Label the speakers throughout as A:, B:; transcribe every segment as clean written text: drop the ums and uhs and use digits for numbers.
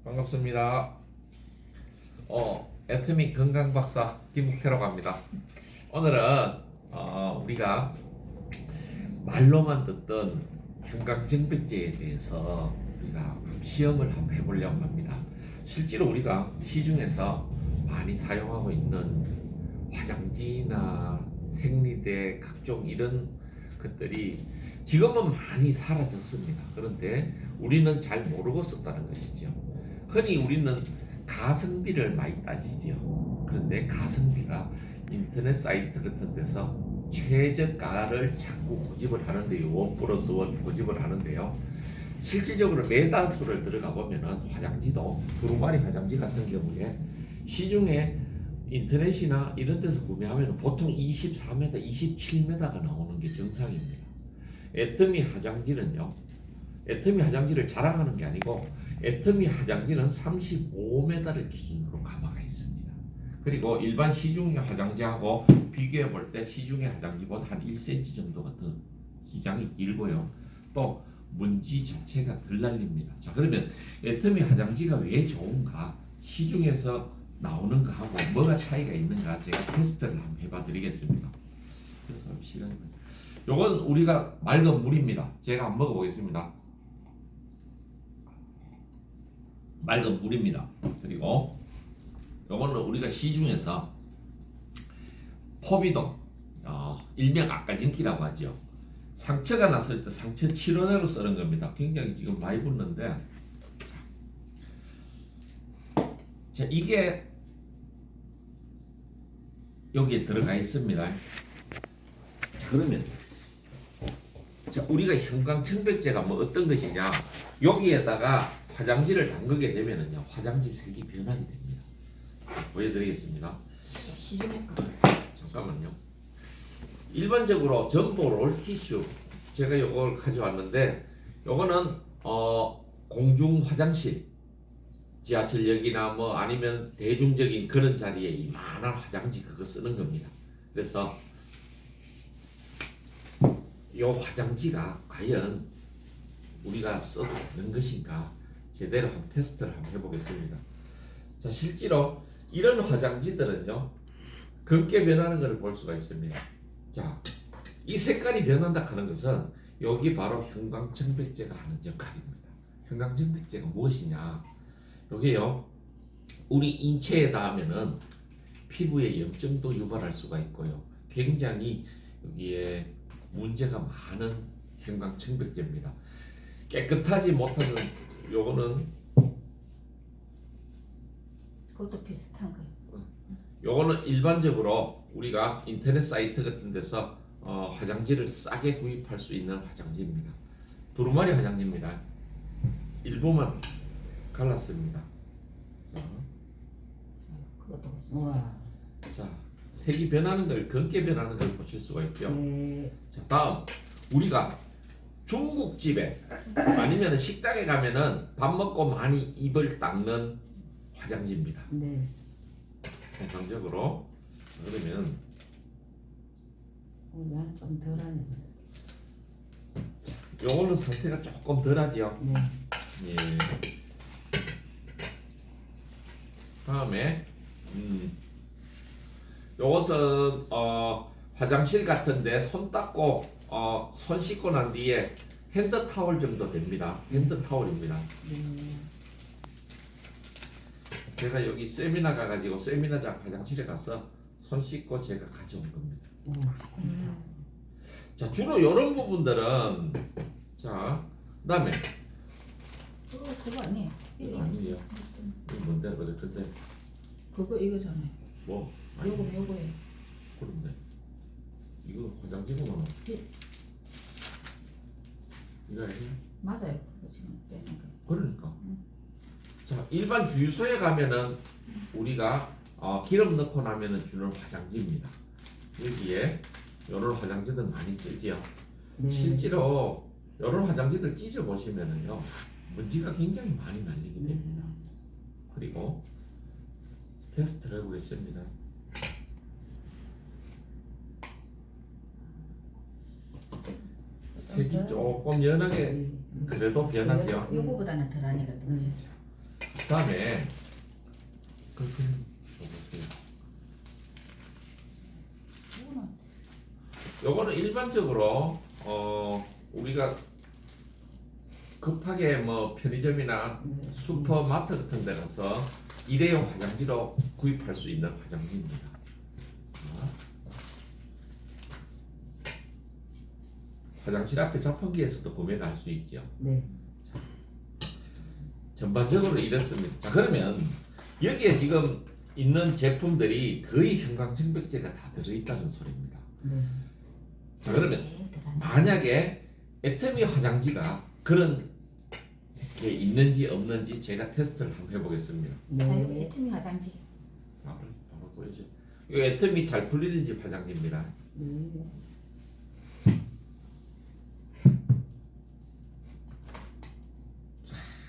A: 반갑습니다. 애터미 건강박사 김국태라고 합니다. 오늘은 우리가 말로만 듣던 형광증백제에 대해서 우리가 시험을 한번 해보려고 합니다. 실제로 우리가 시중에서 많이 사용하고 있는 화장지나 생리대 각종 이런 것들이 지금은 많이 사라졌습니다. 그런데 우리는 잘 모르고 썼다는 것이죠. 흔히 우리는 가성비를 많이 따지죠. 그런데 가성비가 인터넷 사이트 같은 데서 최저가를 자꾸 고집을 하는데요. 1+1 고집을 하는데요. 실질적으로 매다수를 들어가 보면은 화장지도 두루마리 화장지 같은 경우에 시중에 인터넷이나 이런 데서 구매하면 보통 24m, 27m가 나오는 게 정상입니다. 애터미 화장지는요. 애터미 화장지를 자랑하는 게 아니고 애터미 화장지는 35m를 기준으로 감화가 있습니다. 그리고 일반 시중의 화장지하고 비교해 볼 때 시중의 화장지보다 한 1cm 정도가 더 기장이 길고요. 또 먼지 자체가 덜 날립니다. 자, 그러면 애터미 화장지가 왜 좋은가? 시중에서 나오는 거하고 뭐가 차이가 있는가? 제가 테스트를 한번 해봐 드리겠습니다. 그래서 시간이 요건 우리가 맑은 물입니다. 제가 한번 먹어보겠습니다. 맑은 물입니다. 그리고 요거는 우리가 시중에서 포비돈, 일명 아까진기라고 하죠. 상처가 났을 때 상처 치료제로 쓰는 겁니다. 굉장히 지금 많이 붙는데, 자, 이게 여기에 들어가 있습니다. 자, 그러면 자, 우리가 형광청백제가 뭐 어떤 것이냐? 여기에다가 화장지를 담그게 되면은요, 화장지 색이 변하게 됩니다. 보여드리겠습니다.
B: 시중에 거.
A: 잠깐만요. 일반적으로 전보 롤티슈 제가 요걸 가져왔는데, 요거는 공중 화장실, 지하철역이나 뭐 아니면 대중적인 그런 자리에 이만한 화장지 그거 쓰는 겁니다. 그래서 요 화장지가 과연 우리가 써도 되는 것인가 제대로 한번 테스트를 한번 해보겠습니다. 자, 실제로 이런 화장지들은요 검게 변하는 것을 볼 수가 있습니다. 자, 이 색깔이 변한다 하는 것은 여기 바로 형광청백제가 하는 역할입니다. 형광청백제가 무엇이냐? 여기요, 우리 인체에 닿으면은 피부에 염증도 유발할 수가 있고요. 굉장히 여기에 문제가 많은 형광청백제입니다. 깨끗하지 못하는 요거는
B: 그것도 비슷한 거예요.
A: 요거는 일반적으로 우리가 인터넷 사이트 같은 데서 화장지를 싸게 구입할 수 있는 화장지입니다. 두루마리 화장지입니다. 일부만 갈랐습니다.
B: 그것도
C: 우와.
A: 자, 색이 변하는 걸, 검게 변하는 걸 보실 수가 있죠.
C: 네.
A: 자, 다음 우리가 중국집에 아니면 식당에 가면은 밥 먹고 많이 입을 닦는 화장지입니다.
C: 네.
A: 통상적으로. 그러면
C: 나는 좀 덜하네.
A: 요거는 상태가 조금 덜하죠.
C: 네.
A: 예. 다음에 요것은 화장실 같은데 손 닦고 손 씻고 난 뒤에 핸드 타월 정도 됩니다. 핸드 타월입니다.
C: 네.
A: 제가 여기 세미나 가가지고 세미나장 화장실에 가서 손 씻고 제가 가져온 겁니다. 자, 주로 이런 부분들은 자, 그다음에
B: 그거 아니에요.
A: 이거 아니에요. 이거 뭔데 그래? 근데
B: 그거 이거잖아요.
A: 뭐 아니
B: 요거예요.
A: 그런데 이거 화장지구나.
B: 예.
A: 이거 아니야?
B: 맞아요. 그거 지금 빼는 거.
A: 그러니까. 자, 일반 주유소에 가면은 우리가 기름 넣고 나면은 주는 화장지입니다. 여기에 이런 화장지들 많이 쓰지요.
C: 네.
A: 실제로 이런 화장지들 찢어 보시면은요 먼지가 굉장히 많이 날리게 됩니다. 그리고 테스트를 해보겠습니다. 색이 조금 연하게 그래도 변하죠.
B: 요거보다는 덜 하니까 더.
A: 그다음에 그좀 줘보세요.
B: 이거는
A: 요거는 일반적으로 우리가 급하게 뭐 편의점이나 슈퍼마트 같은 데 가서 일회용 화장지로 구입할 수 있는 화장지입니다. 화장실 앞에 자판기에서도 구매를 할 수 있죠.
C: 네.
A: 전반적으로 이렇습니다. 자, 그러면 여기에 지금 있는 제품들이 거의 형광증백제가 다 들어있다는 소리입니다.
C: 네.
A: 자, 그러면
B: 제일 들어가네.
A: 만약에 애터미 화장지가 그런 게 있는지 없는지 제가 테스트를 한번 해보겠습니다.
B: 자, 이거
C: 네.
B: 애터미 화장지.
A: 바로 보여줘. 이 애터미 잘 풀리는 집 화장지입니다.
C: 네.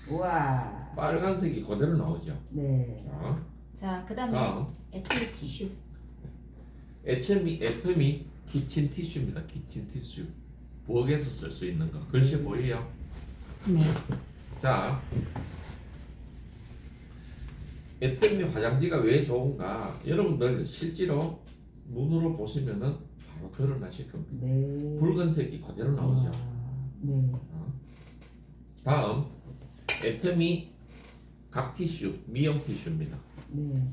C: 우와.
A: 빨간색이 그대로 나오죠.
C: 네.
A: 자,
B: 자, 그다음에
A: 다음
B: 애터미 티슈.
A: 애터미 키친 티슈입니다. 키친 티슈. 부엌에서 쓸 수 있는 거. 글씨 보여요?
B: 네.
A: 자, 애터미 화장지가 왜 좋은가? 여러분들 실제로 눈으로 보시면은 바로 드러나실 겁니다.
C: 네.
A: 붉은색이 그대로 나오죠.
C: 네.
A: 다음 애터미 각 티슈, 미용 티슈입니다.
C: 네.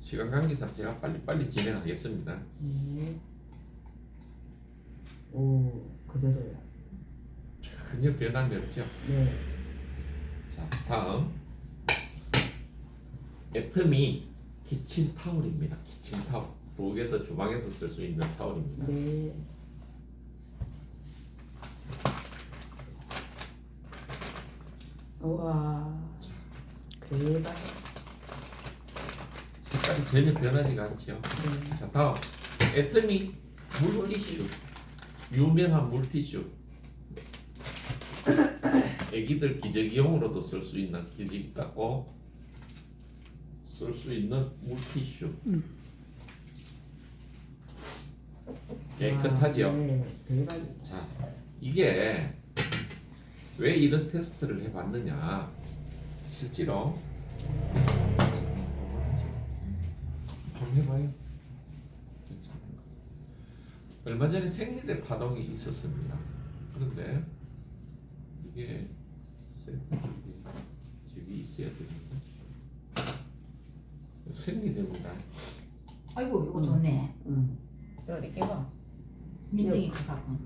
A: 시간 관계상 제가 빨리 진행하겠습니다.
C: 네. 오, 그대로요.
A: 전혀 변함이 없죠.
C: 네.
A: 자, 다음 애터미 키친 타올입니다. 키친 타올. 부엌에서 주방에서 쓸 수 있는 타올입니다.
C: 네. 우와. 대박.
A: 색깔이 전혀 변하지가 않죠.
C: 네.
A: 자, 다음 애터미 물티슈. 유명한 물티슈. 애기들 기저귀용으로도 쓸 수 있는 기저귀 닦고 쓸 수 있는 물티슈. 깨끗하죠.
C: 아, 네. 대박이다.
A: 자, 이게 왜 이런 테스트를 해봤느냐? 실제로 한번 해봐요. 얼마 전에 생리대 파동이 있었습니다. 그런데 이게 센터쪽에 저기 있어야 되는데 생리대입니다.
B: 아이고, 이거 좋네.
C: 또 이렇게 봐.
B: 민증이 다 갖고.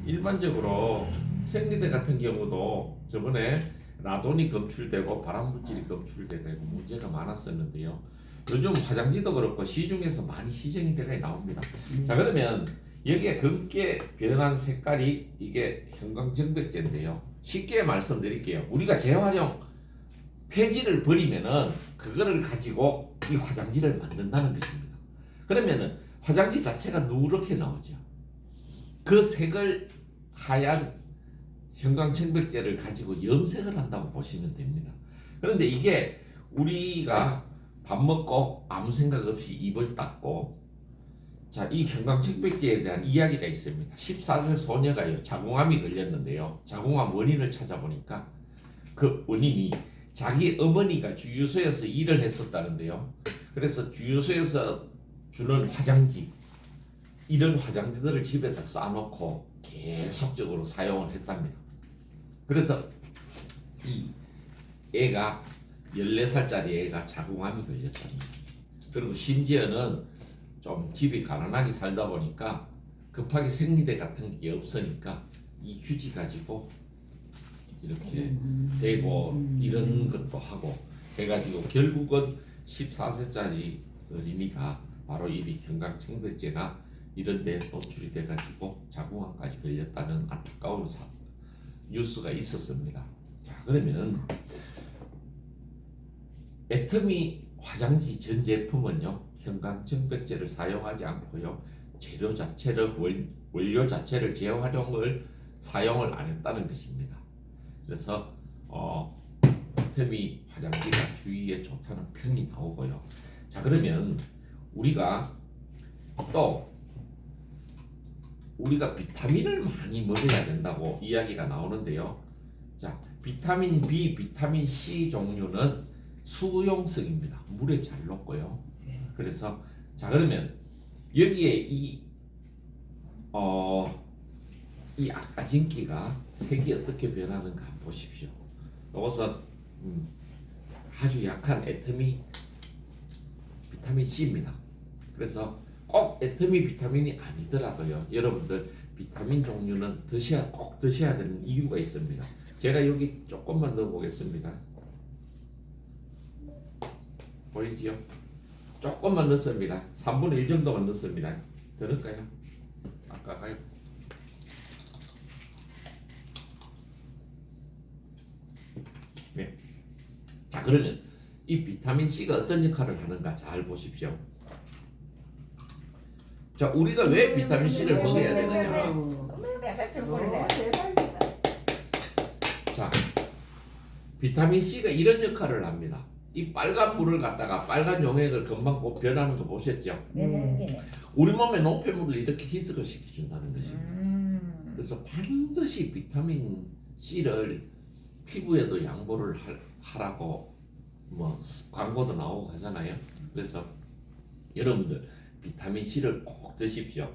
A: 일반적으로 생리대 같은 경우도 저번에 라돈이 검출되고 발암물질이 검출되고 문제가 많았었는데요. 요즘 화장지도 그렇고 시중에서 많이 시중이 되가 나옵니다. 자, 그러면 여기에 검게 변한 색깔이 이게 형광증백제인데요. 쉽게 말씀드릴게요. 우리가 재활용 폐지를 버리면은 그거를 가지고 이 화장지를 만든다는 것입니다. 그러면은 화장지 자체가 누렇게 나오죠. 그 색을 하얀 형광증백제를 가지고 염색을 한다고 보시면 됩니다. 그런데 이게 우리가 밥 먹고 아무 생각 없이 입을 닦고, 자, 이 형광증백제에 대한 이야기가 있습니다. 14세 소녀가요, 자궁암이 걸렸는데요. 자궁암 원인을 찾아보니까 그 원인이 자기 어머니가 주유소에서 일을 했었다는데요. 그래서 주유소에서 주는 화장지, 이런 화장지들을 집에다 쌓아놓고 계속적으로 사용을 했답니다. 그래서 이 애가 14살짜리 애가 자궁암이 걸렸답니다. 그리고 심지어는 좀 집이 가난하게 살다 보니까 급하게 생리대 같은 게 없으니까 이 휴지 가지고 이렇게 대고 이런 것도 하고 해가지고 결국은 14세짜리 어린이가 바로 이 형광증백제나 이런 데 노출이 돼가지고 자궁암까지 걸렸다는 안타까운 뉴스가 있었습니다. 자, 그러면 애터미 화장지 전 제품은요, 형광증백제를 사용하지 않고요, 재료 자체를 원료 자체를 재활용을 사용을 안 했다는 것입니다. 그래서 애터미 화장지가 주위에 좋다는 평이 나오고요. 자, 그러면 우리가 또 우리가 비타민을 많이 먹어야 된다고 이야기가 나오는데요. 자, 비타민 B, 비타민 C 종류는 수용성입니다. 물에 잘 녹고요. 그래서 자 그러면 여기에 이 아까진기가 색이 어떻게 변하는가 보십시오. 이것은 아주 약한 애터미 비타민 C입니다. 그래서 꼭 애터미 비타민이 아니더라도요. 여러분들 비타민 종류는 꼭 드셔야 되는 이유가 있습니다. 제가 여기 조금만 넣어 보겠습니다. 보이지요? 조금만 넣습니다. 3분의 1 정도만 넣습니다. 더 넣을까요? 아까 가요. 네. 자 그러면 이 비타민 C가 어떤 역할을 하는가 잘 보십시오. 자 우리가 왜 비타민 C를 먹어야 되느냐? 자 비타민 C가 이런 역할을 합니다. 이 빨간 물을 갖다가 빨간 용액을 금방 변하는 거 보셨죠? 우리 몸의 노폐물을 이렇게 희석을 시켜준다는 것입니다. 그래서 반드시 비타민 C를 피부에도 양보를 하라고 뭐 광고도 나오고 하잖아요. 그래서 여러분들 비타민 C를 꼭 드십시오.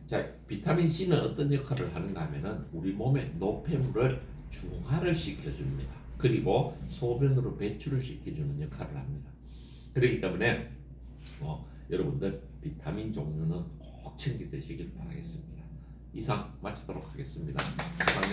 A: 자, 비타민 C는 어떤 역할을 하는가 하면은 우리 몸의 노폐물을 중화를 시켜줍니다. 그리고 소변으로 배출을 시켜주는 역할을 합니다. 그렇기 때문에 여러분들 비타민 종류는 꼭 챙겨 드시길 바라겠습니다. 이상 마치도록 하겠습니다. 감사합니다.